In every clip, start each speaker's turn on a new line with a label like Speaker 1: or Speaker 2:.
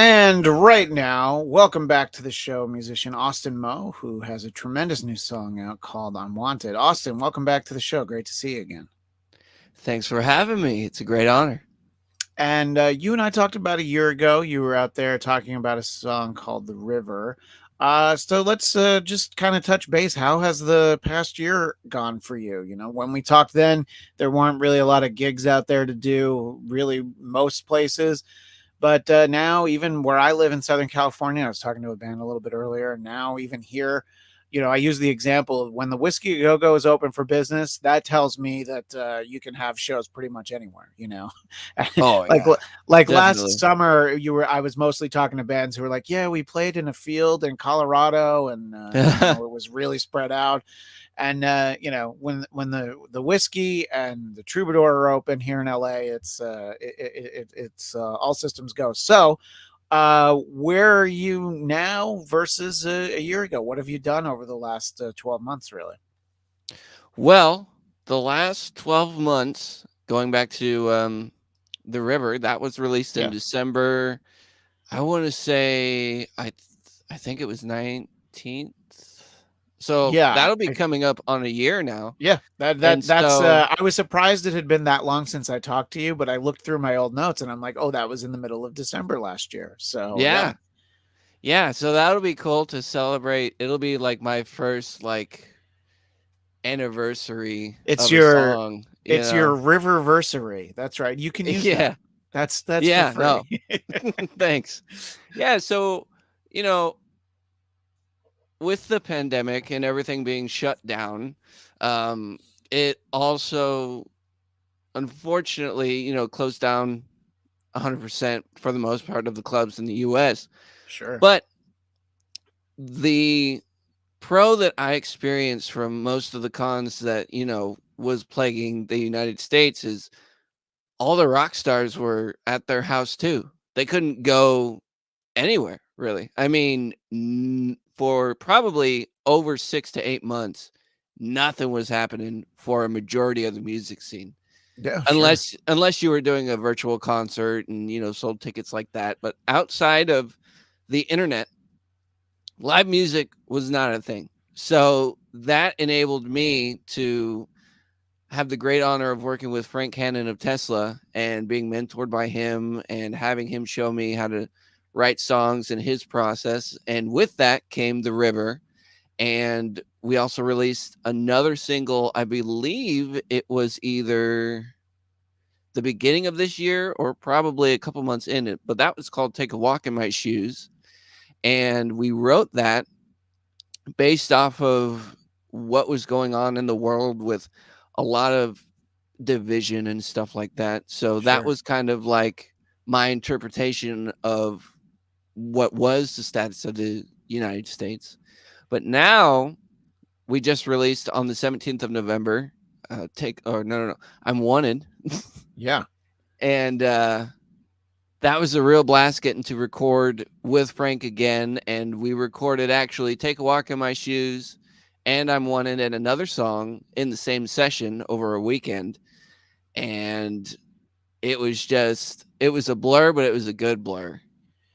Speaker 1: And right now, welcome back to the show, musician Austin Moe, who has a tremendous new song out called Unwanted. Austin, welcome back to the show. Great to see you again.
Speaker 2: Thanks for having me. It's a great honor.
Speaker 1: And you and I talked about a year ago. You were out there talking about a song called The River. So let's just kind of touch base. How has the past year gone for you? You know, when we talked then, there weren't really a lot of gigs out there to do, really, most places. But now, even where I live in Southern California, I was talking to a band a little bit earlier. Now, even here, I use the example of when the Whiskey Go Go is open for business. That tells me that you can have shows pretty much anywhere.
Speaker 2: Oh
Speaker 1: like
Speaker 2: yeah,
Speaker 1: like last
Speaker 2: definitely.
Speaker 1: summer, I was mostly talking to bands who were like, "Yeah, we played in a field in Colorado, and it was really spread out." And when the whiskey and the Troubadour are open here in LA, it's all systems go. So, where are you now versus a year ago? What have you done over the last 12 months, really?
Speaker 2: Well, the last 12 months, going back to the river, that was released in
Speaker 1: Yeah.
Speaker 2: December. I want to say I think it was 19th. So
Speaker 1: Yeah,
Speaker 2: that'll be coming up on a year now.
Speaker 1: yeah, that
Speaker 2: And
Speaker 1: that that's
Speaker 2: so
Speaker 1: I was surprised it had been that long since I talked to you, but I looked through my old notes and I'm like, "Oh, that was in the middle of December last year." So, yeah.
Speaker 2: yeah. Yeah, so that'll be cool to celebrate. It'll be like my first anniversary
Speaker 1: It's
Speaker 2: of a
Speaker 1: your
Speaker 2: song, you
Speaker 1: it's your
Speaker 2: know.
Speaker 1: Riverversary. That's right. You can use that.
Speaker 2: Yeah.
Speaker 1: That's for
Speaker 2: Yeah, no.
Speaker 1: free.
Speaker 2: Thanks. Yeah, so, you know, with the pandemic and everything being shut down, um, it also unfortunately, closed down 100% for the most part of the clubs in the US.
Speaker 1: Sure.
Speaker 2: But the pro that I experienced from most of the cons that, was plaguing the United States is all the rock stars were at their house too. They couldn't go anywhere, really. I mean, for probably over 6 to 8 months, nothing was happening for a majority of the music scene,
Speaker 1: Yeah, sure.
Speaker 2: unless you were doing a virtual concert and sold tickets like that. But outside of the internet, live music was not a thing. So that enabled me to have the great honor of working with Frank Hannon of Tesla and being mentored by him and having him show me how to write songs in his process. And with that came The River. And we also released another single. I believe it was either the beginning of this year or probably a couple months in it, but that was called Take a Walk in My Shoes. And we wrote that based off of what was going on in the world with a lot of division and stuff like that. So that
Speaker 1: Sure.
Speaker 2: was kind of like my interpretation of what was the status of the United States. But now we just released on the 17th of November. No, I'm Wanted.
Speaker 1: Yeah.
Speaker 2: And that was a real blast getting to record with Frank again. And we recorded actually Take a Walk in My Shoes and I'm Wanted and another song in the same session over a weekend. And it was a blur, but it was a good blur.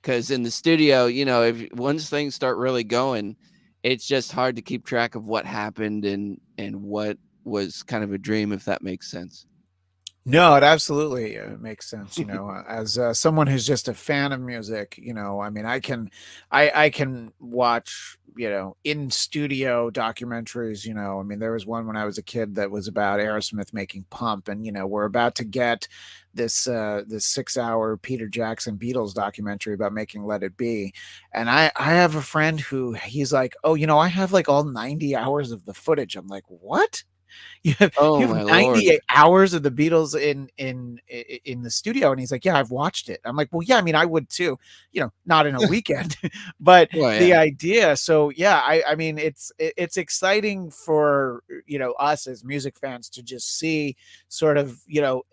Speaker 2: Because in the studio, if once things start really going, it's just hard to keep track of what happened and what was kind of a dream, if that makes sense.
Speaker 1: No, it absolutely makes sense. As someone who's just a fan of music, I mean, I can watch, in studio documentaries. I mean, there was one when I was a kid that was about Aerosmith making Pump, and we're about to get this 6 hour Peter Jackson Beatles documentary about making Let It Be, and I have a friend who he's like, oh, I have like all 90 hours of the footage. I'm like, what? you have
Speaker 2: Oh
Speaker 1: you have
Speaker 2: my lord.
Speaker 1: 98 hours of the Beatles in the studio, and he's like, yeah, I've watched it. I'm like, well, yeah, I mean, I would too, not in a weekend. But
Speaker 2: Well,
Speaker 1: the
Speaker 2: yeah.
Speaker 1: idea, so yeah, I mean, it's exciting for us as music fans to just see sort of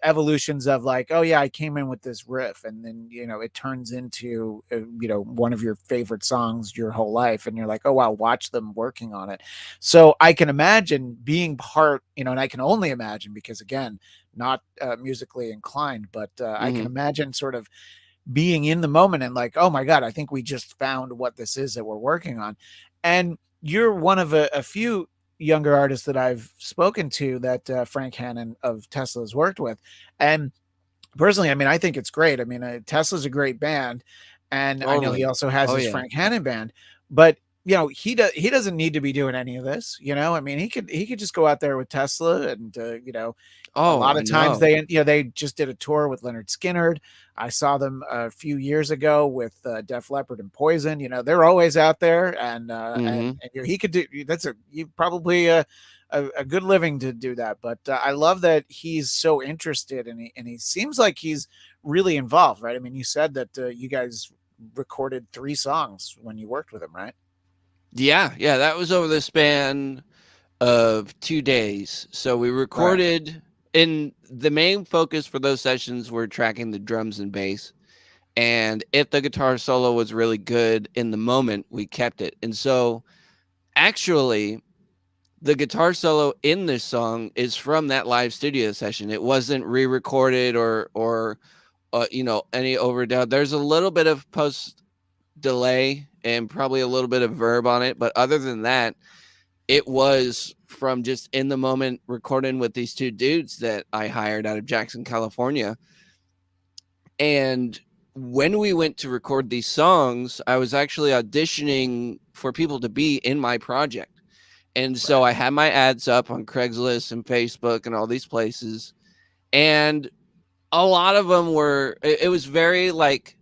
Speaker 1: evolutions of like, oh yeah, I came in with this riff, and then it turns into one of your favorite songs your whole life, and you're like, oh wow, watch them working on it. So I can imagine being part, and I can only imagine because again, not musically inclined, but I can
Speaker 2: Hmm.
Speaker 1: imagine sort of being in the moment and like, oh my God, I think we just found what this is that we're working on. And you're one of a few younger artists that I've spoken to that Frank Hannon of Tesla has worked with. And personally, I mean, I think it's great. I mean, Tesla's a great band, and I know he
Speaker 2: Totally.
Speaker 1: also has
Speaker 2: Oh
Speaker 1: his
Speaker 2: yeah.
Speaker 1: Frank Hannon band, but he doesn't need to be doing any of this. I mean, he could just go out there with Tesla, and a
Speaker 2: Oh,
Speaker 1: lot
Speaker 2: I
Speaker 1: of times
Speaker 2: know.
Speaker 1: they just did a tour with Leonard Skinner. I saw them a few years ago with Def Leppard and Poison. They're always out there,
Speaker 2: Hmm.
Speaker 1: and he could do that's a you probably a good living to do that. But I love that he's so interested, and he seems like he's really involved, right? I mean, you said that you guys recorded 3 songs when you worked with him, right?
Speaker 2: Yeah, yeah, that was over the span of 2 days. So we
Speaker 1: Right,
Speaker 2: recorded, and the main focus for those sessions were tracking the drums and bass. And if the guitar solo was really good in the moment, we kept it. And so actually, the guitar solo in this song is from that live studio session. It wasn't re-recorded or any overdub. There's a little bit of post delay and probably a little bit of verb on it, but other than that, it was from just in the moment recording with these two dudes that I hired out of Jackson, California. And when we went to record these songs, I was actually auditioning for people to be in my project. And so
Speaker 1: right,
Speaker 2: I had my ads up on Craigslist and Facebook and all these places. And a lot of them were, it was very like,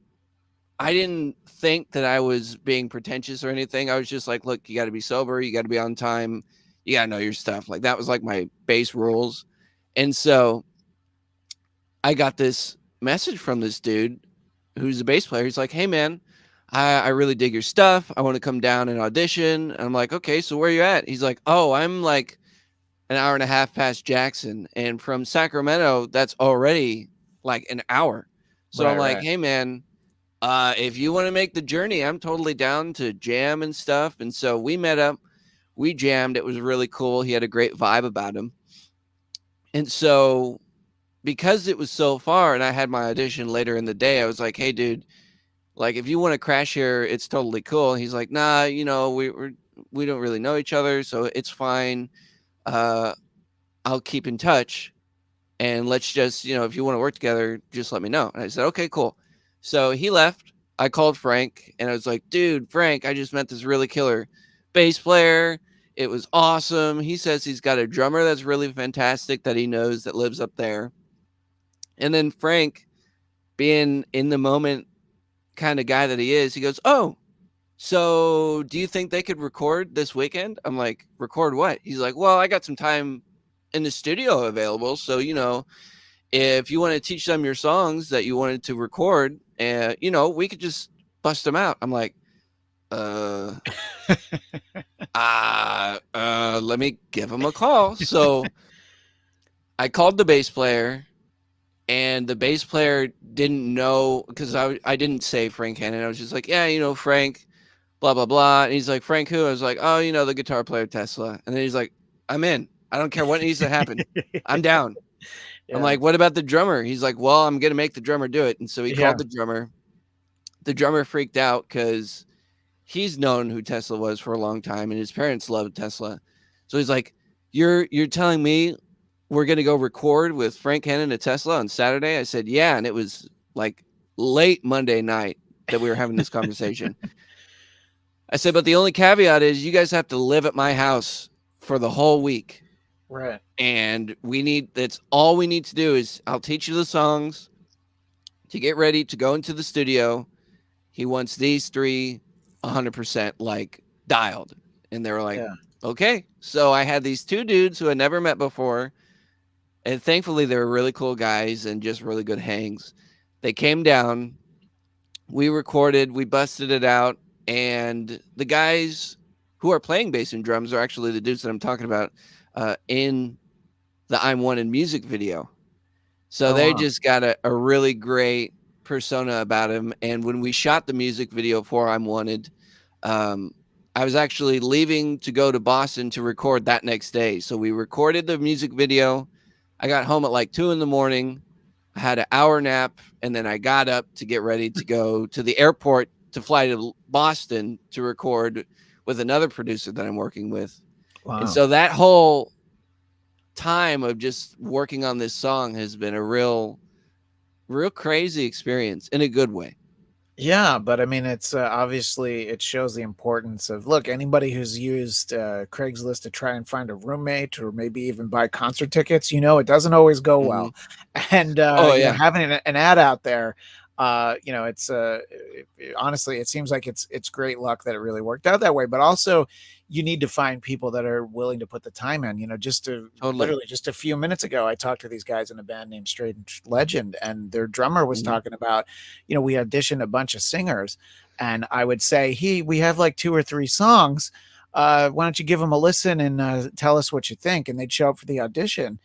Speaker 2: I didn't think that I was being pretentious or anything. I was just like, look, you got to be sober. You got to be on time. You got to know your stuff. Like that was like my base rules. And so I got this message from this dude who's a bass player. He's like, hey, man, I really dig your stuff. I want to come down and audition. And I'm like, okay, so where you at? He's like, oh, I'm like an hour and a half past Jackson. And from Sacramento, that's already like an hour. So I'm
Speaker 1: right,
Speaker 2: like,
Speaker 1: right.
Speaker 2: hey, man, if you want to make the journey, I'm totally down to jam and stuff. And so we met up, we jammed. It was really cool. He had a great vibe about him. And so because it was so far and I had my audition later in the day, I was like, hey, dude, like if you want to crash here, it's totally cool. He's like, nah, we don't really know each other, so it's fine. Uh, I'll keep in touch and let's just, if you want to work together, just let me know. And I said, okay, cool. So he left. I called Frank and I was like, dude, Frank, I just met this really killer bass player. It was awesome. He says he's got a drummer that's really fantastic that he knows that lives up there. And then Frank, being in the moment kind of guy that he is, he goes, oh, so do you think they could record this weekend? I'm like, record what? He's like, well, I got some time in the studio available. So, if you want to teach them your songs that you wanted to record, and we could just bust them out. I'm like, uh, let me give him a call. So I called the bass player, and the bass player didn't know because I didn't say Frank Hannon. I was just like, yeah, Frank, blah blah blah. And he's like, Frank who? I was like, oh, the guitar player Tesla. And then he's like, I'm in. I don't care what needs to happen. I'm down. I'm
Speaker 1: Yeah,
Speaker 2: like, what about the drummer? He's like, well, I'm gonna make the drummer do it. And so he
Speaker 1: yeah,
Speaker 2: called the drummer. The drummer freaked out because he's known who Tesla was for a long time, and his parents loved Tesla. So he's like, "You're telling me we're gonna go record with Frank Hannon at Tesla on Saturday?" I said, "Yeah," and it was like late Monday night that we were having this conversation. I said, "But the only caveat is you guys have to live at my house for the whole week,
Speaker 1: right.
Speaker 2: and that's all we need to do is I'll teach you the songs to get ready to go into the studio. He wants these three 100% like dialed." And they were like,
Speaker 1: Yeah,
Speaker 2: okay. So I had these two dudes who I never met before. And thankfully, they were really cool guys and just really good hangs. They came down, we recorded, we busted it out. And the guys who are playing bass and drums are actually the dudes that I'm talking about in the I'm Wanted music video. So
Speaker 1: oh
Speaker 2: they
Speaker 1: wow.
Speaker 2: just got a really great persona about him. And when we shot the music video for I'm Wanted, um, I was actually leaving to go to Boston to record that next day. So we recorded the music video. I got home at like 2 in the morning. I had an hour nap, and then I got up to get ready to go to the airport to fly to Boston to record with another producer that I'm working with. And
Speaker 1: Wow.
Speaker 2: so that whole time of just working on this song has been a real crazy experience in a good way.
Speaker 1: Yeah, but I mean, it's obviously it shows the importance of look. Anybody who's used Craigslist to try and find a roommate, or maybe even buy concert tickets, it doesn't always go
Speaker 2: Hmm.
Speaker 1: well. And
Speaker 2: Oh yeah.
Speaker 1: having an ad out there, it's honestly, it seems like it's great luck that it really worked out that way. But also, you need to find people that are willing to put the time in. Just to
Speaker 2: Totally.
Speaker 1: literally just a few minutes ago, I talked to these guys in a band named Strange Legend, and their drummer was
Speaker 2: Hmm.
Speaker 1: talking about we auditioned a bunch of singers, and I would say, we have like two or three songs. Why don't you give them a listen and tell us what you think? And they'd show up for the audition,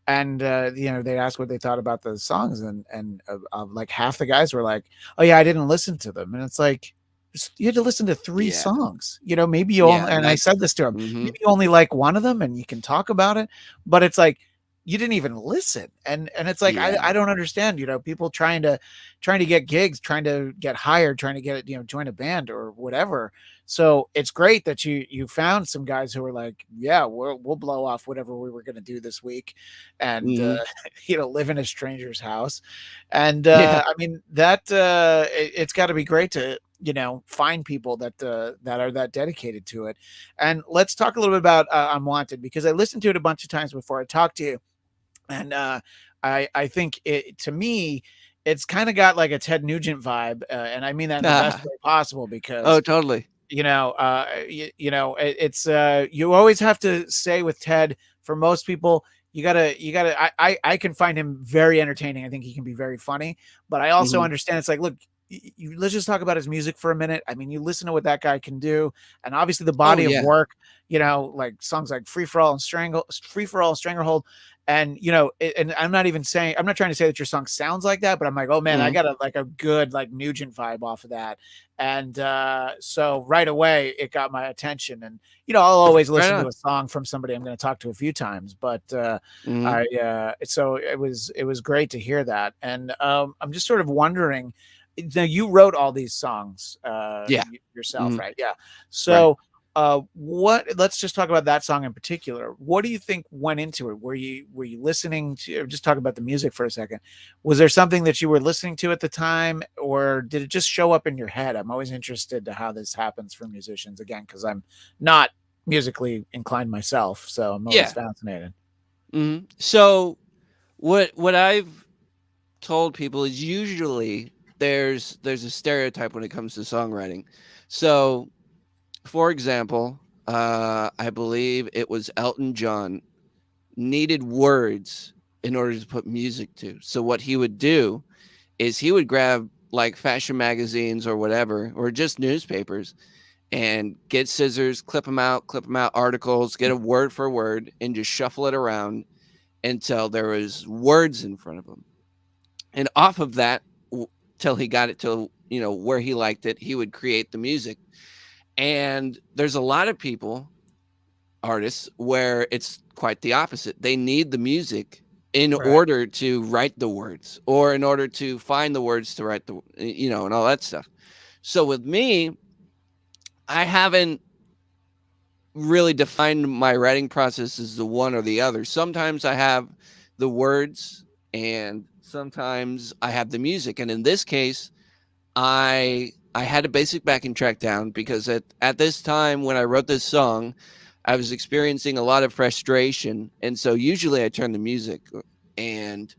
Speaker 1: and they'd ask what they thought about the songs, and like half the guys were like, "Oh yeah, I didn't listen to them," and it's like, you had to listen to three
Speaker 2: Yeah.
Speaker 1: songs. Maybe you only,
Speaker 2: Yeah.
Speaker 1: and I said
Speaker 2: That's.
Speaker 1: this to him,
Speaker 2: Hmm.
Speaker 1: maybe you only like one of them, and you can talk about it, but it's like you didn't even listen, and it's like I,
Speaker 2: Yeah.
Speaker 1: I don't understand. People trying to get gigs, trying to get hired, trying to get join a band or whatever. So it's great that you found some guys who were like, yeah, we'll blow off whatever we were going to do this week, and
Speaker 2: Hmm.
Speaker 1: live in a stranger's house. And
Speaker 2: Yeah.
Speaker 1: I mean that it's got to be great to find people that are that dedicated to it. And let's talk a little bit about Unwanted, because I listened to it a bunch of times before I talked to you, and I think it, to me, it's kind of got like a Ted Nugent vibe, and I mean that in the best way possible,
Speaker 2: Oh,
Speaker 1: because
Speaker 2: totally.
Speaker 1: it's you always have to say with Ted, for most people, you gotta I can find him very entertaining. I think he can be very funny, but I also
Speaker 2: Hmm.
Speaker 1: understand it's like, look, let's just talk about his music for a minute. I mean, you listen to what that guy can do, and obviously the
Speaker 2: Oh
Speaker 1: body of
Speaker 2: yeah.
Speaker 1: work, like songs like Free for All and Stranglehold. And and I'm not trying to say that your song sounds like that, but I'm like, oh man, I
Speaker 2: Hmm.
Speaker 1: got a good like Nugent vibe off of that. And so right away it got my attention. And I'll always
Speaker 2: Right
Speaker 1: listen to
Speaker 2: on.
Speaker 1: a song from somebody I'm going to talk to a few times, but
Speaker 2: Hmm.
Speaker 1: I so it was great to hear that. And I'm just sort of wondering, now you wrote all these songs
Speaker 2: Yeah.
Speaker 1: yourself,
Speaker 2: Hmm.
Speaker 1: right? Yeah.
Speaker 2: Right.
Speaker 1: So what let's just talk about that song in particular. What do you think went into it? Were you listening to, just talk about the music for a second, was there something that you were listening to at the time, or did it just show up in your head? I'm always interested to how this happens for musicians, again, because I'm not musically inclined myself, so I'm always
Speaker 2: Yeah.
Speaker 1: fascinated.
Speaker 2: So what I've told people is usually there's a stereotype when it comes to songwriting. So, for example, I believe it was Elton John needed words in order to put music to. So what he would do is he would grab like fashion magazines or whatever, or just newspapers, and get scissors, clip them out, articles, get a word for word, and just shuffle it around until there was words in front of him. And off of that, till he got it to where he liked it, he would create the music. And there's a lot of people, artists, where it's quite the opposite. They need the music in
Speaker 1: Right.
Speaker 2: order to write the words, or in order to find the words to write and all that stuff. So with me, I haven't really defined my writing process as the one or the other. Sometimes I have the words, and sometimes I have the music. And in this case, I had a basic backing track down because at this time when I wrote this song, I was experiencing a lot of frustration, and so usually I turn the music, and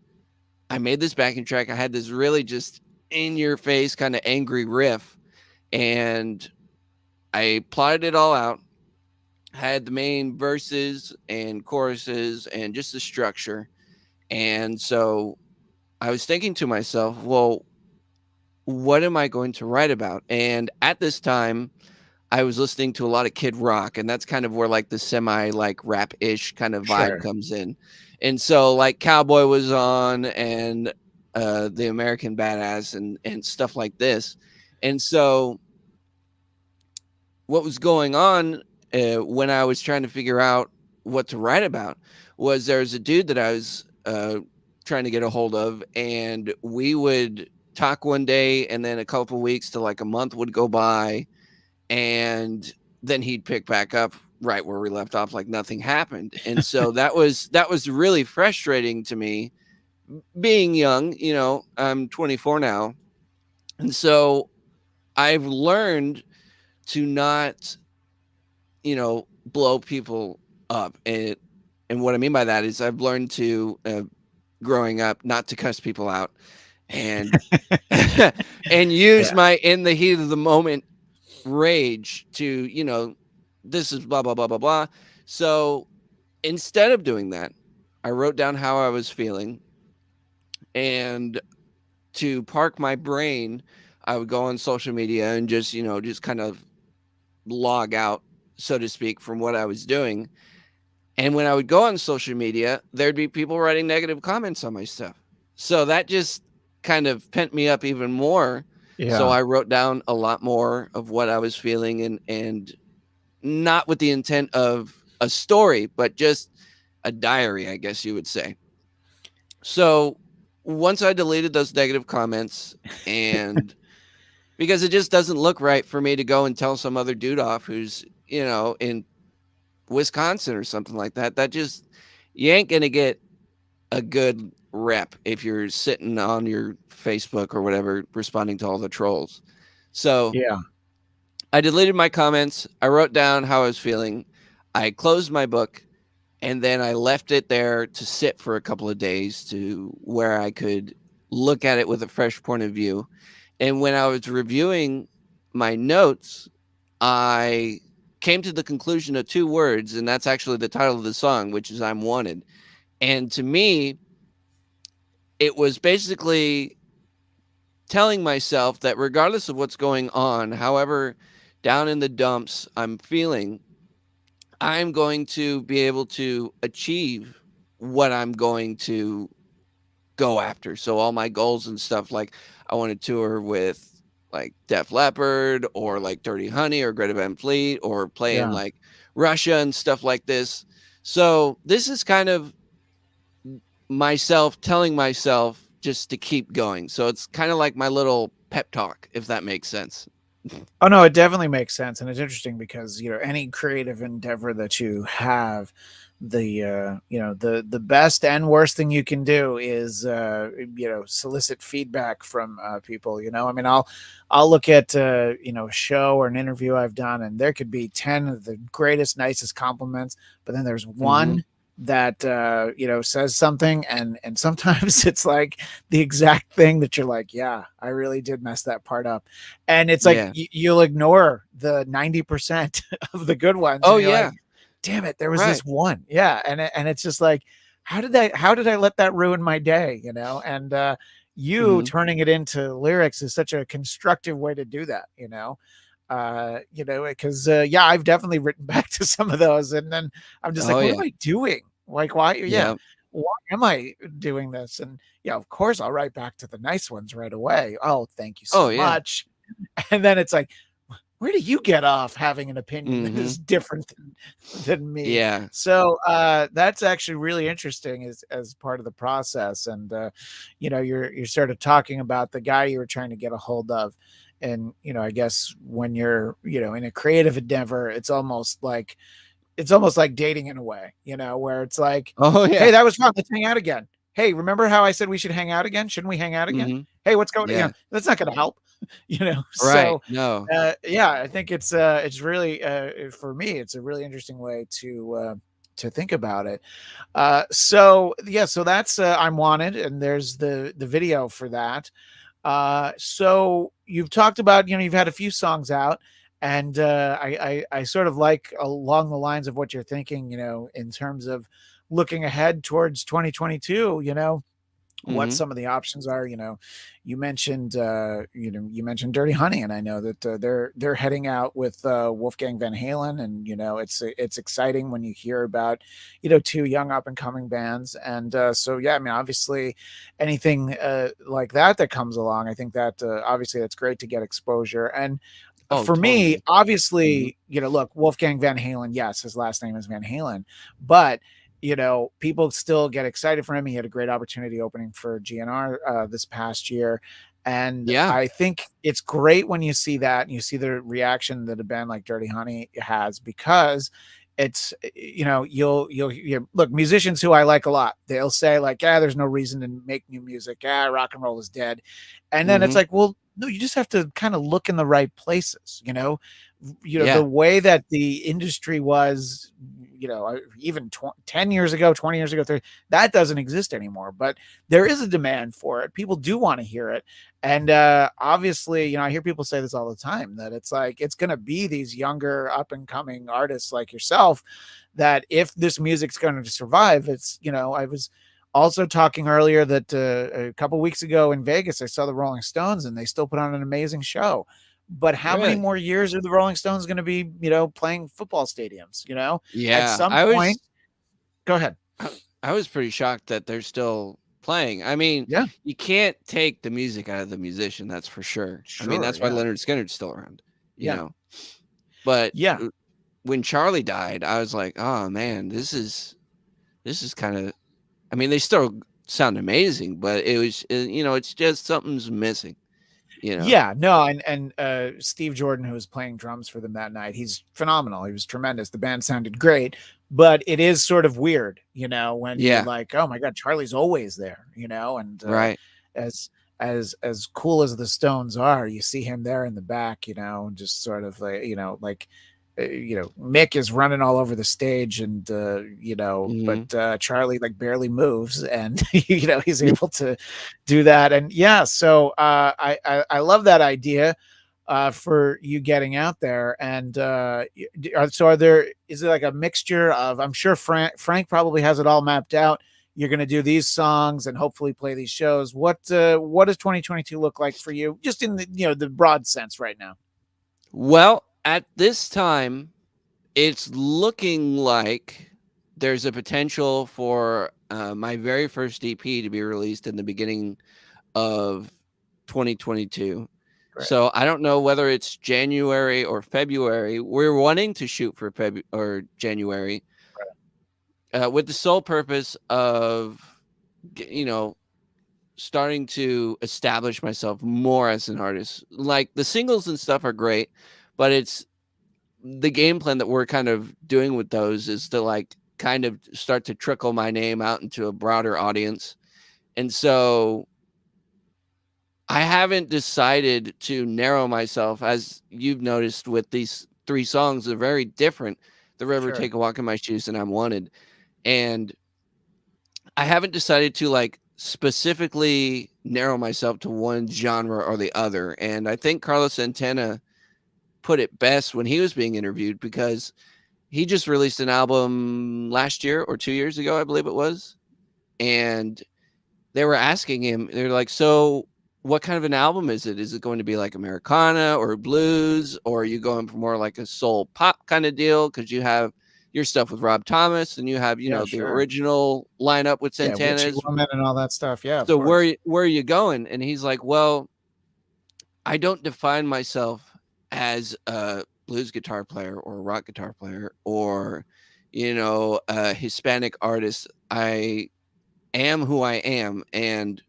Speaker 2: I made this backing track. I had this really just in your face kind of angry riff, and I plotted it all out. Had the main verses and choruses and just the structure. And so I was thinking to myself, well, what am I going to write about? And at this time, I was listening to a lot of Kid Rock, and that's kind of where like the semi like rap ish kind of vibe
Speaker 1: Sure.
Speaker 2: comes in. And so like Cowboy was on, and the American Badass, and stuff like this. And so what was going on when I was trying to figure out what to write about was there was a dude that I was trying to get a hold of, and we would talk one day, and then a couple weeks to like a month would go by, and then he'd pick back up right where we left off, like nothing happened. And so that was really frustrating to me, being young. I'm 24 now, and so I've learned to not, blow people up. And what I mean by that is I've learned to, growing up, not to cuss people out, and and use
Speaker 1: Yeah.
Speaker 2: my in the heat of the moment rage to, this is blah blah blah blah blah. So instead of doing that, I wrote down how I was feeling, and to park my brain, I would go on social media and just kind of log out, so to speak, from what I was doing. And when I would go on social media, there'd be people writing negative comments on my stuff. So that just kind of pent me up even more. So
Speaker 1: Yeah.
Speaker 2: I wrote down a lot more of what I was feeling, and not with the intent of a story, but just a diary, I guess you would say. So once I deleted those negative comments, and because it just doesn't look right for me to go and tell some other dude off who's, in Wisconsin or something like that. That just, you ain't going to get a good rep if you're sitting on your Facebook or whatever responding to all the trolls. So
Speaker 1: Yeah.
Speaker 2: I deleted my comments. I wrote down how I was feeling. I closed my book, and then I left it there to sit for a couple of days, to where I could look at it with a fresh point of view. And when I was reviewing my notes, I came to the conclusion of two words, and that's actually the title of the song, which is "I'm Wanted." And to me, it was basically telling myself that regardless of what's going on, however down in the dumps I'm feeling, I'm going to be able to achieve what I'm going to go after. So all my goals and stuff, like I want to tour with like Def Leppard, or like Dirty Honey, or Greta Van Fleet, or play in
Speaker 1: Yeah.
Speaker 2: like Russia and stuff like this. So this is kind of myself telling myself just to keep going. So it's kind of like my little pep talk, if that makes sense.
Speaker 1: Oh no, it definitely makes sense, and it's interesting because any creative endeavor that you have, the best and worst thing you can do is solicit feedback from people. I mean, I'll look at a show or an interview I've done, and there could be 10 of the greatest, nicest compliments, but then there's
Speaker 2: Mm-hmm.
Speaker 1: one that says something, and sometimes it's like the exact thing that you're like, yeah, I really did mess that part up. And it's like
Speaker 2: Yeah.
Speaker 1: you'll ignore the 90% of the good ones,
Speaker 2: Oh
Speaker 1: and you're like,
Speaker 2: yeah.
Speaker 1: damn it, there was this
Speaker 2: Right.
Speaker 1: one. Yeah. And it's just like, how did I let that ruin my day? And you
Speaker 2: Mm-hmm.
Speaker 1: turning it into lyrics is such a constructive way to do that. Because yeah, I've definitely written back to some of those, and then I'm just like,
Speaker 2: Oh
Speaker 1: what am
Speaker 2: yeah.
Speaker 1: I doing? Like, why? Yeah,
Speaker 2: Yeah.
Speaker 1: why am I doing this? And yeah, of course I'll write back to the nice ones right away. Oh, thank you so
Speaker 2: Oh yeah.
Speaker 1: much. And then it's like, where do you get off having an opinion that
Speaker 2: Mm-hmm.
Speaker 1: is different than me?
Speaker 2: Yeah.
Speaker 1: So that's actually really interesting as part of the process. And you're sort of talking about the guy you were trying to get a hold of. And I guess when you're in a creative endeavor, it's almost like dating in a way, where it's like,
Speaker 2: Oh
Speaker 1: hey,
Speaker 2: yeah.
Speaker 1: that was fun. Let's hang out again. Hey, remember how I said we should hang out again? Shouldn't we hang out again?
Speaker 2: Mm-hmm.
Speaker 1: Hey, what's going on?
Speaker 2: Yeah.
Speaker 1: That's not going to help,
Speaker 2: Right.
Speaker 1: So,
Speaker 2: No.
Speaker 1: yeah, I think it's really, for me, it's a really interesting way to think about it. So yeah, so that's I'm Wanted, and there's the video for that. So you've talked about, you've had a few songs out, and I sort of like along the lines of what you're thinking, in terms of looking ahead towards 2022. What
Speaker 2: Mm-hmm.
Speaker 1: some of the options are. You mentioned Dirty Honey, and I know that they're heading out with Wolfgang Van Halen, and it's exciting when you hear about two young up and coming bands. And so yeah, I mean, obviously anything like that comes along, I think that obviously that's great to get exposure. And
Speaker 2: Oh,
Speaker 1: for me,
Speaker 2: totally. Mm-hmm.
Speaker 1: obviously, look, Wolfgang Van Halen, yes, his last name is Van Halen, but people still get excited for him. He had a great opportunity opening for GNR this past year. And
Speaker 2: Yeah.
Speaker 1: I think it's great when you see that and you see the reaction that a band like Dirty Honey has, because it's, you'll look, musicians who I like a lot, they'll say like, yeah, there's no reason to make new music. Yeah, rock and roll is dead. And then it's
Speaker 2: Hmm.
Speaker 1: like, well, no, you just have to kind of look in the right places. The
Speaker 2: Yeah.
Speaker 1: way that the industry was, even 10 years ago, 20 years ago, 30, that doesn't exist anymore, but there is a demand for it. People do want to hear it. And obviously, I hear people say this all the time, that it's like, it's going to be these younger up and coming artists like yourself, that if this music's going to survive, I was also talking earlier that a couple weeks ago in Vegas, I saw the Rolling Stones and they still put on an amazing show. But how many
Speaker 2: Really?
Speaker 1: more years are the Rolling Stones going to be, playing football stadiums? At
Speaker 2: Yeah.
Speaker 1: some point, go ahead.
Speaker 2: I, I was pretty shocked that they're still playing. I mean,
Speaker 1: Yeah,
Speaker 2: you can't take the music out of the musician, that's for sure. I mean,
Speaker 1: sure.
Speaker 2: that's why
Speaker 1: Yeah,
Speaker 2: Leonard Skinner's still around, you
Speaker 1: yeah,
Speaker 2: know. But
Speaker 1: yeah,
Speaker 2: when Charlie died, I was like, "Oh man, this is kind of." I mean, they still sound amazing, but it's just something's missing, you know.
Speaker 1: yeah. No, and Steve Jordan, who was playing drums for them that night, he's phenomenal. He was tremendous. The band sounded great, but it is sort of weird, when you're
Speaker 2: Yeah,
Speaker 1: like, oh my god, Charlie's always there, and
Speaker 2: right.
Speaker 1: as as cool as the Stones are, you see him there in the back, just sort of like, Mick is running all over the stage, and but
Speaker 2: Hmm.
Speaker 1: Charlie like barely moves, and he's able to do that. And yeah, so I love that idea for you getting out there. And so is it like a mixture of, I'm sure Frank probably has it all mapped out. You're going to do these songs and hopefully play these shows. What does 2022 look like for you, just in the broad sense right now?
Speaker 2: Well, at this time, it's looking like there's a potential for my very first EP to be released in the beginning of 2022.
Speaker 1: Right.
Speaker 2: So I don't know whether it's January or February. We're wanting to shoot for February or January, with the sole purpose of, you know, starting to establish myself more as an artist. Like the singles and stuff are great, but it's the game plan that we're kind of doing with those is to like kind of start to trickle my name out into a broader audience. And so I haven't decided to narrow myself, as you've noticed with these three songs. They're very different. The River,
Speaker 1: Sure.
Speaker 2: Take a Walk in My Shoes, and I'm Wanted. And I haven't decided to like specifically narrow myself to one genre or the other. And I think Carlos Santana put it best when he was being interviewed, because he just released an album last year or 2 years ago, I believe it was. And they were asking him, they're like, so what kind of an album is it? Is it going to be like Americana or blues? Or are you going for more like a soul pop kind of deal? Because you have your stuff with Rob Thomas and you have,
Speaker 1: Yeah,
Speaker 2: the
Speaker 1: sure.
Speaker 2: original lineup with
Speaker 1: Yeah, Witchy
Speaker 2: Santana's.
Speaker 1: Woman and all that stuff. Yeah, of
Speaker 2: So
Speaker 1: course.
Speaker 2: where are you going? And he's like, well, I don't define myself as a blues guitar player or a rock guitar player or, a Hispanic artist. I am who I am. And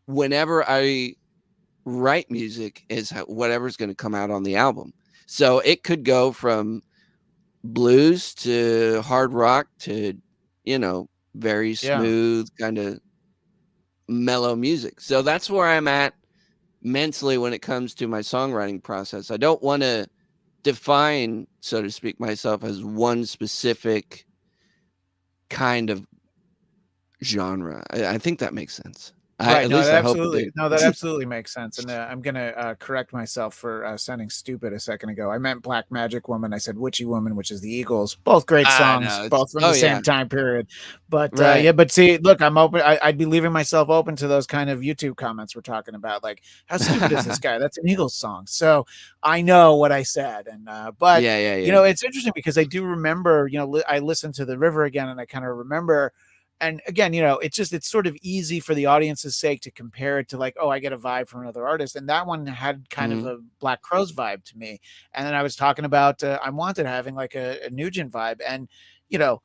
Speaker 2: whenever I write music is whatever's going to come out on the album. So it could go from blues to hard rock to, very
Speaker 1: Yeah.
Speaker 2: smooth kind of mellow music. So that's where I'm at mentally when it comes to my songwriting process. I don't want to define, so to speak, myself as one specific kind of genre. I think that makes sense.
Speaker 1: Right.
Speaker 2: At
Speaker 1: No,
Speaker 2: least I hope it did.
Speaker 1: that absolutely makes sense. And I'm going to correct myself for sounding stupid a second ago. I meant Black Magic Woman. I said Witchy Woman, which is the Eagles. Both great
Speaker 2: I
Speaker 1: songs,
Speaker 2: know.
Speaker 1: both from
Speaker 2: Oh
Speaker 1: the
Speaker 2: yeah.
Speaker 1: same time period. But
Speaker 2: Right.
Speaker 1: yeah, but see, look, I'm open. I'd be leaving myself open to those kind of YouTube comments we're talking about. Like, how stupid is this guy? That's an Eagles song. So I know what I said. And, but,
Speaker 2: Yeah, yeah, yeah.
Speaker 1: it's interesting because I do remember, I listened to The River again and I kind of remember. And again, it's sort of easy for the audience's sake to compare it to like, oh, I get a vibe from another artist. And that one had kind of
Speaker 2: Mhm.
Speaker 1: a Black Crowes vibe to me. And then I was talking about I'm Wanted having like a Nugent vibe. And, you know,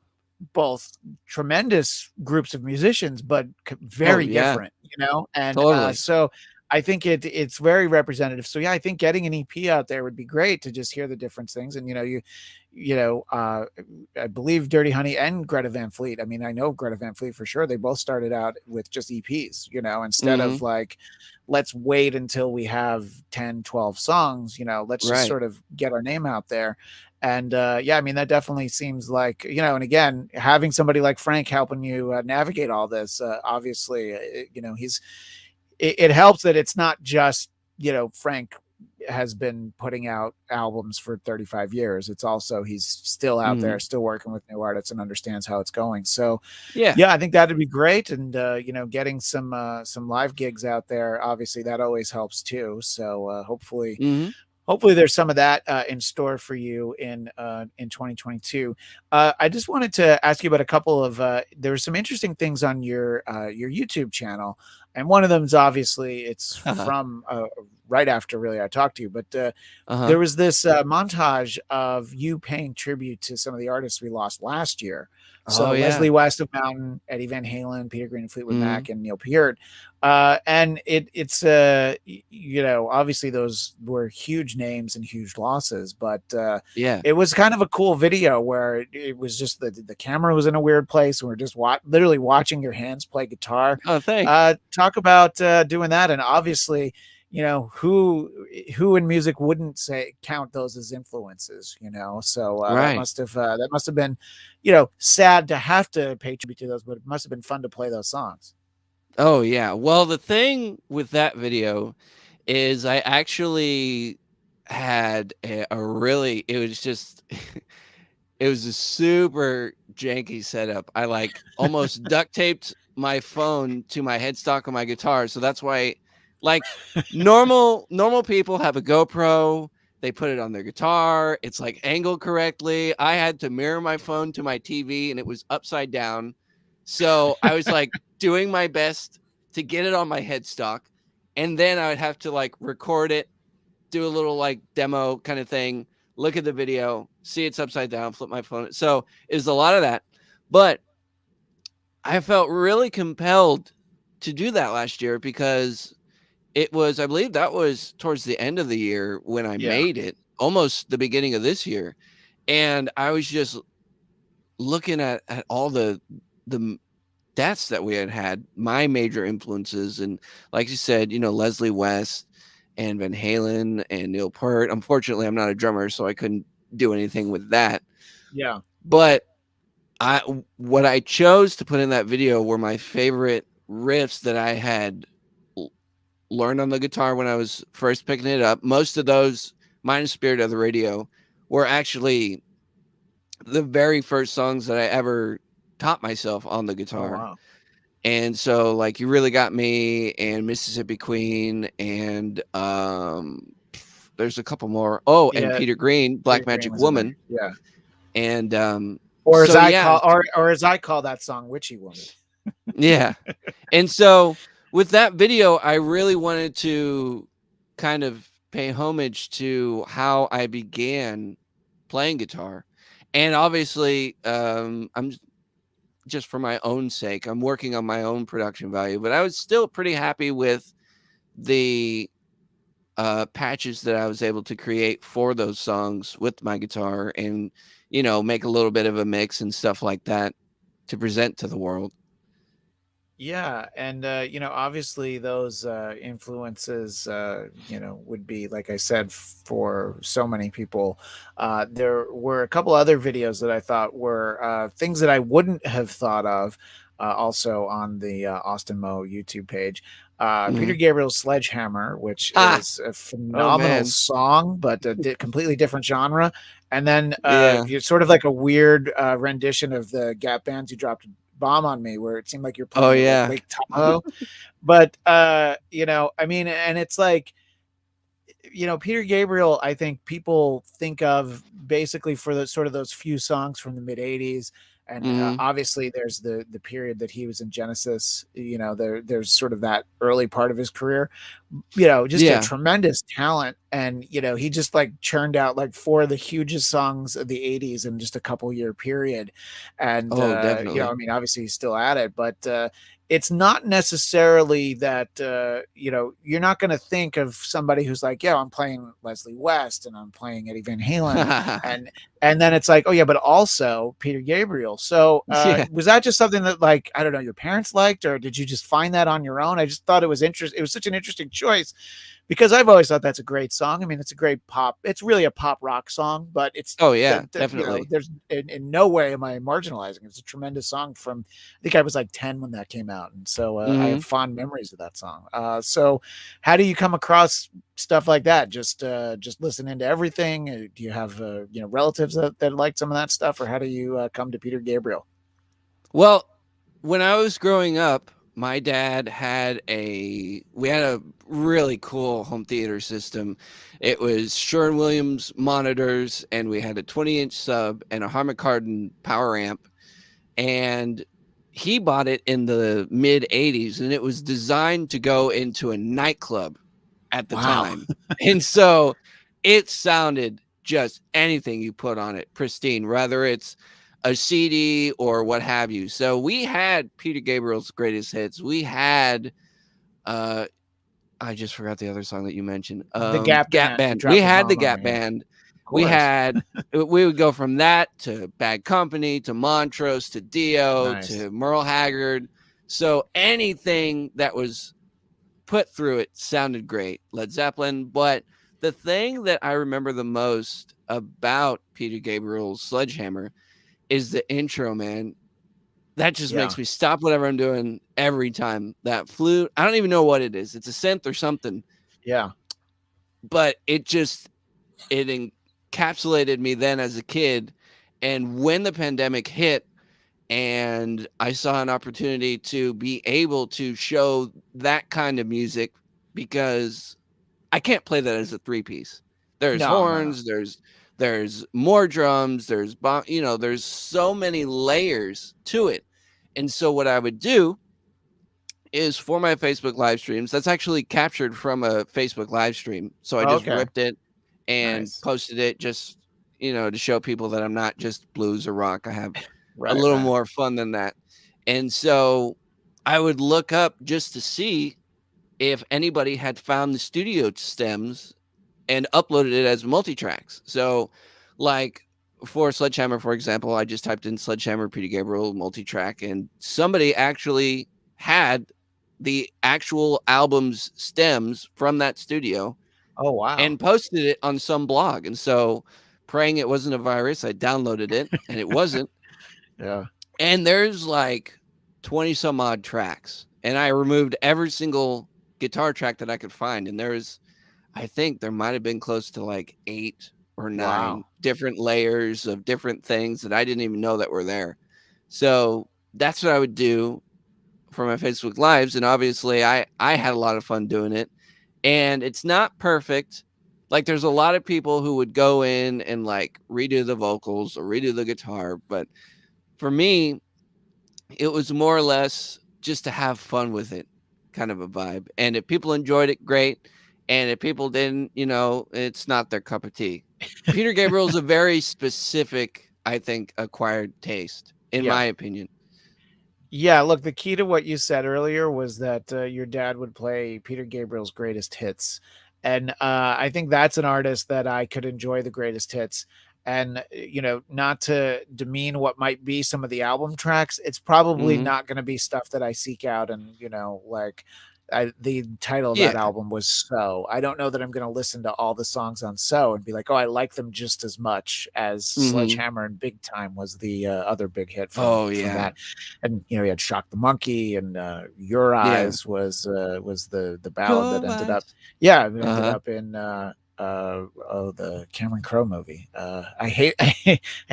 Speaker 1: both tremendous groups of musicians, but
Speaker 2: Oh
Speaker 1: very
Speaker 2: yeah,
Speaker 1: different, you know? And
Speaker 2: totally.
Speaker 1: so I think it's very representative. So yeah, I think getting an EP out there would be great to just hear the different things. And you know, I believe Dirty Honey and Greta Van Fleet. I mean, I know Greta Van Fleet for sure. They both started out with just EPs, instead
Speaker 2: Hmm.
Speaker 1: of like, let's wait until we have 10, 12 songs, let's just
Speaker 2: Right.
Speaker 1: sort of get our name out there. And yeah, I mean, that definitely seems like, and again, having somebody like Frank helping you navigate all this, obviously, it helps that it's not just, Frank has been putting out albums for 35 years. It's also, he's still out there,
Speaker 2: Hmm.
Speaker 1: still working with new artists and understands how it's going. So
Speaker 2: Yeah.
Speaker 1: yeah, I think that'd be great. And, getting some live gigs out there, obviously that always helps too. So
Speaker 2: Hmm.
Speaker 1: hopefully there's some of that in store for you in 2022. I just wanted to ask you about a couple of there were some interesting things on your YouTube channel, and one of them is obviously it's
Speaker 2: Uh
Speaker 1: from right after really I talked to you, but
Speaker 2: huh.
Speaker 1: there was this montage of you paying tribute to some of the artists we lost last year.
Speaker 2: Oh
Speaker 1: So
Speaker 2: yeah.
Speaker 1: Leslie West of Mountain, Eddie Van Halen, Peter Green and Fleetwood
Speaker 2: Hmm.
Speaker 1: Mac, and Neil Peart. And it's obviously those were huge names and huge losses, but
Speaker 2: Yeah.
Speaker 1: it was kind of a cool video where it was just the camera was in a weird place and we're just literally watching your hands play guitar.
Speaker 2: Oh, thanks.
Speaker 1: Talk about doing that. And obviously, who in music wouldn't say count those as influences, so
Speaker 2: Right.
Speaker 1: that must have been, sad to have to pay tribute to those, but it must have been fun to play those songs.
Speaker 2: Oh yeah. Well, the thing with that video is I actually had a really it was just it was a super janky setup. I like almost duct taped my phone to my headstock on my guitar. So that's why like normal people have a GoPro, they put it on their guitar, it's like angled correctly. I had to mirror my phone to my TV and it was upside down. So I was like doing my best to get it on my headstock. And then I would have to like record it, do a little like demo kind of thing, look at the video, see it's upside down, flip my phone. So it's a lot of that. But I felt really compelled to do that last year because it was, I believe that was towards the end of the year when I
Speaker 1: Yeah.
Speaker 2: made it, almost the beginning of this year. And I was just looking at all the deaths that we had, my major influences. And like you said, Leslie West and Van Halen and Neil Peart. Unfortunately, I'm not a drummer, so I couldn't do anything with that.
Speaker 1: Yeah.
Speaker 2: But what I chose to put in that video were my favorite riffs that I had learned on the guitar when I was first picking it up. Most of those, minus Spirit of the Radio, were actually the very first songs that I ever taught myself on the
Speaker 1: Oh
Speaker 2: guitar.
Speaker 1: wow.
Speaker 2: And so like You Really Got Me and Mississippi Queen and there's a couple more. Oh, and
Speaker 1: Yeah.
Speaker 2: Peter Green,
Speaker 1: Peter
Speaker 2: Black
Speaker 1: Green
Speaker 2: Magic
Speaker 1: was in there.
Speaker 2: Woman.
Speaker 1: Yeah.
Speaker 2: And
Speaker 1: Or as
Speaker 2: so
Speaker 1: I
Speaker 2: yeah,
Speaker 1: call or as I call that song, Witchy Woman.
Speaker 2: yeah. And so with that video, I really wanted to kind of pay homage to how I began playing guitar. And obviously, I'm just for my own sake, I'm working on my own production value, but I was still pretty happy with the patches that I was able to create for those songs with my guitar and, make a little bit of a mix and stuff like that to present to the world.
Speaker 1: Yeah, and obviously those influences, would be like I said for so many people. There were a couple other videos that I thought were things that I wouldn't have thought of. Also on the Austin Moe YouTube page, Peter
Speaker 2: Hmm.
Speaker 1: Gabriel's "Sledgehammer," which
Speaker 2: Ha!
Speaker 1: is a
Speaker 2: Oh,
Speaker 1: phenomenal
Speaker 2: man.
Speaker 1: song, but a completely different genre. And then
Speaker 2: Yeah.
Speaker 1: you're sort of like a weird rendition of the Gap Band's "You Dropped Bomb on Me," where it seemed like you're
Speaker 2: Oh,
Speaker 1: playing at like
Speaker 2: yeah.
Speaker 1: Lake Tahoe. But I mean, and it's like, Peter Gabriel, I think people think of basically for the sort of those few songs from the mid 80s and
Speaker 2: Mm-hmm.
Speaker 1: obviously there's the period that he was in Genesis. There's sort of that early part of his career, just a
Speaker 2: Yeah.
Speaker 1: tremendous talent. And, he just like churned out like four of the hugest songs of the 80s in just a couple year period. And,
Speaker 2: Oh, definitely.
Speaker 1: I mean, obviously he's still at it, but, it's not necessarily that, you're not going to think of somebody who's like, yeah, I'm playing Leslie West and I'm playing Eddie Van Halen. And, and then it's like, oh yeah, but also Peter Gabriel. So,
Speaker 2: Yeah.
Speaker 1: was that just something that, like, I don't know, your parents liked, or did you just find that on your own? I just thought it was interesting. It was such an interesting choice because I've always thought that's a great song. I mean, it's a great pop. It's really a pop rock song, but it's
Speaker 2: Oh yeah, definitely.
Speaker 1: there's in no way am I marginalizing it. It's a tremendous song from, I think I was like 10 when that came out. And so I
Speaker 2: Mm-hmm.
Speaker 1: have fond memories of that song. So how do you come across stuff like that? Just listening to everything? Do you have, relatives that like some of that stuff, or how do you come to Peter Gabriel?
Speaker 2: Well, when I was growing up, my dad had we had a really cool home theater system. It was Sherwin Williams monitors, and we had a 20-inch sub and a Harman Kardon power amp. And he bought it in the mid 80s, and it was designed to go into a nightclub at the
Speaker 1: Wow.
Speaker 2: time. And so it sounded just anything you put on it, pristine, whether it's a CD or what have you. So we had Peter Gabriel's greatest hits. We had uh I just forgot the other song that you mentioned.
Speaker 1: The Gap
Speaker 2: Gap
Speaker 1: Band, You
Speaker 2: Band. We
Speaker 1: Dropped a
Speaker 2: had the
Speaker 1: Bomb on
Speaker 2: Gap
Speaker 1: Me. Yeah,
Speaker 2: Band.
Speaker 1: of
Speaker 2: We
Speaker 1: course.
Speaker 2: had we would go from that to Bad Company to Montrose to Dio
Speaker 1: Nice.
Speaker 2: to Merle Haggard. So anything that was put through it sounded great. Led Zeppelin. But the thing that I remember the most about Peter Gabriel's Sledgehammer is the intro, man. That just
Speaker 1: Yeah.
Speaker 2: makes me stop whatever I'm doing every time. That flute, I don't even know what it is. It's a synth or something,
Speaker 1: Yeah.
Speaker 2: but it encapsulated me then as a kid. And when the pandemic hit and I saw an opportunity to be able to show that kind of music, because I can't play that as a three piece. There's
Speaker 1: No, no, no.
Speaker 2: horns, there's more drums, there's so many layers to it. And so what I would do is for my Facebook live streams, that's actually captured from a Facebook live stream. So I
Speaker 1: Oh,
Speaker 2: just
Speaker 1: okay.
Speaker 2: ripped it and
Speaker 1: Nice.
Speaker 2: posted it just, to show people that I'm not just blues or rock. I have a
Speaker 1: Right,
Speaker 2: little
Speaker 1: right.
Speaker 2: more fun than that. And so I would look up just to see if anybody had found the studio stems and uploaded it as multi-tracks. So like for Sledgehammer, for example, I just typed in Sledgehammer Peter Gabriel multi-track, and somebody actually had the actual album's stems from that studio
Speaker 1: Oh, wow.
Speaker 2: and posted it on some blog. And so praying it wasn't a virus, I downloaded it and it wasn't.
Speaker 1: Yeah.
Speaker 2: And there's like 20 some odd tracks. And I removed every single guitar track that I could find. And I think there might have been close to like 8 or 9
Speaker 1: Wow.
Speaker 2: different layers of different things that I didn't even know that were there. So that's what I would do for my Facebook lives. And obviously I had a lot of fun doing it. And it's not perfect. Like there's a lot of people who would go in and like redo the vocals or redo the guitar. But for me, it was more or less just to have fun with it, kind of a vibe. And if people enjoyed it, great. And if people didn't, it's not their cup of tea. Peter Gabriel's a very specific, I think, acquired taste, in
Speaker 1: Yeah.
Speaker 2: my opinion.
Speaker 1: Yeah, look, the key to what you said earlier was that your dad would play Peter Gabriel's greatest hits. And I think that's an artist that I could enjoy the greatest hits. And, not to demean what might be some of the album tracks, it's probably
Speaker 2: Hmm.
Speaker 1: not going to be stuff that I seek out. And, like, the title of that
Speaker 2: Yeah.
Speaker 1: album was So. I don't know that I'm going to listen to all the songs on So and be like, oh, I like them just as much as
Speaker 2: Hmm.
Speaker 1: Sledgehammer and Big Time was the other big hit
Speaker 2: Oh,
Speaker 1: from
Speaker 2: yeah.
Speaker 1: that. And he had Shock the Monkey, and Your
Speaker 2: Yeah.
Speaker 1: Eyes was the ballad that
Speaker 2: Your
Speaker 1: ended up,
Speaker 2: eyes.
Speaker 1: yeah, it ended
Speaker 2: Uh-huh.
Speaker 1: up in the Cameron Crowe movie. I hate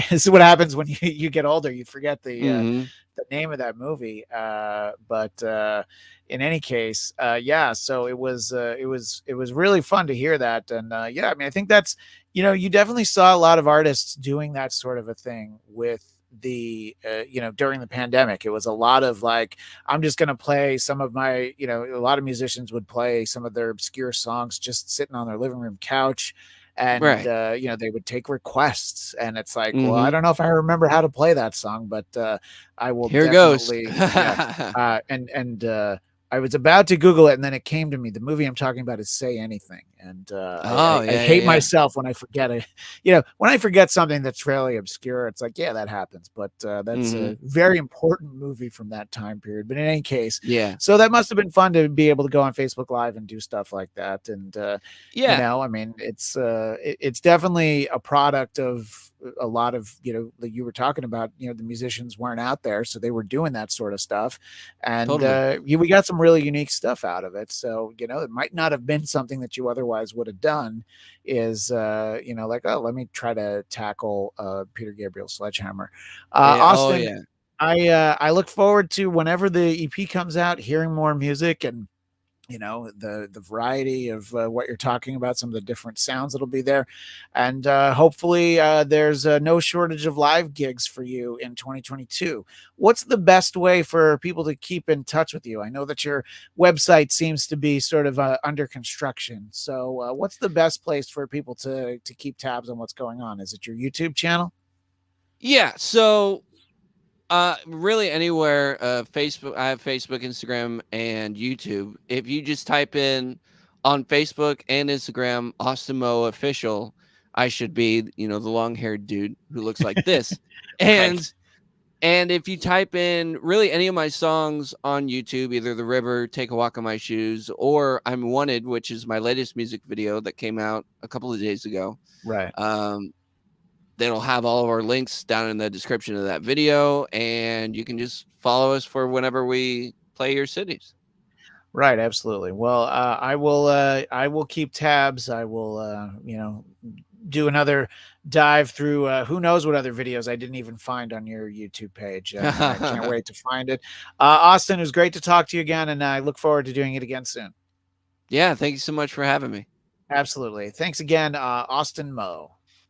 Speaker 1: this is what happens when you get older. You forget
Speaker 2: Hmm.
Speaker 1: the name of that movie. But in any case, yeah. So it was really fun to hear that, and yeah. I mean, I think that's you definitely saw a lot of artists doing that sort of a thing with during the pandemic. It was a lot of like, I'm just going to play some of my, a lot of musicians would play some of their obscure songs just sitting on their living room couch. And,
Speaker 2: Right.
Speaker 1: they would take requests. And it's like, well, I
Speaker 2: Mhm.
Speaker 1: don't know if I remember how to play that song, but I will
Speaker 2: Here goes.
Speaker 1: definitely, yeah. And I was about to Google it, and then it came to me. The movie I'm talking about is Say Anything, and
Speaker 2: Oh,
Speaker 1: I
Speaker 2: yeah, yeah,
Speaker 1: hate
Speaker 2: yeah.
Speaker 1: myself when I forget it. When I forget something that's fairly obscure, it's like, yeah, that happens. But that's a
Speaker 2: Mhm.
Speaker 1: very important movie from that time period. But in any case,
Speaker 2: Yeah.
Speaker 1: so that must have been fun to be able to go on Facebook Live and do stuff like that. And
Speaker 2: Yeah,
Speaker 1: I mean, it's definitely a product of a lot of, like you were talking about, the musicians weren't out there, so they were doing that sort of stuff. And
Speaker 2: totally.
Speaker 1: we got some really unique stuff out of it. So, it might not have been something that you otherwise would have done, is like, oh, let me try to tackle Peter Gabriel's Sledgehammer.
Speaker 2: Oh,
Speaker 1: Austin,
Speaker 2: yeah.
Speaker 1: I look forward to whenever the EP comes out, hearing more music, and the variety of what you're talking about, some of the different sounds that'll be there. And hopefully there's no shortage of live gigs for you in 2022. What's the best way for people to keep in touch with you? I know that your website seems to be sort of under construction, so what's the best place for people to keep tabs on what's going on? Is it your YouTube channel?
Speaker 2: Yeah, so, really anywhere, Facebook I have Facebook, Instagram, and YouTube. If you just type in on Facebook and Instagram, Austin Mo Official, I should be, the long-haired dude who looks like this.
Speaker 1: Right.
Speaker 2: And And if you type in really any of my songs on YouTube, either The River, Take a Walk on My Shoes, or I'm Wanted, which is my latest music video that came out a couple of days ago,
Speaker 1: Right.
Speaker 2: um, that'll have all of our links down in the description of that video. And you can just follow us for whenever we play your cities.
Speaker 1: Right, absolutely. Well, I will keep tabs. I will do another dive through who knows what other videos I didn't even find on your YouTube page, and I can't wait to find it. Austin, it was great to talk to you again, and I look forward to doing it again soon.
Speaker 2: Yeah, thank you so much for having me.
Speaker 1: Absolutely. Thanks again, Austin Moe.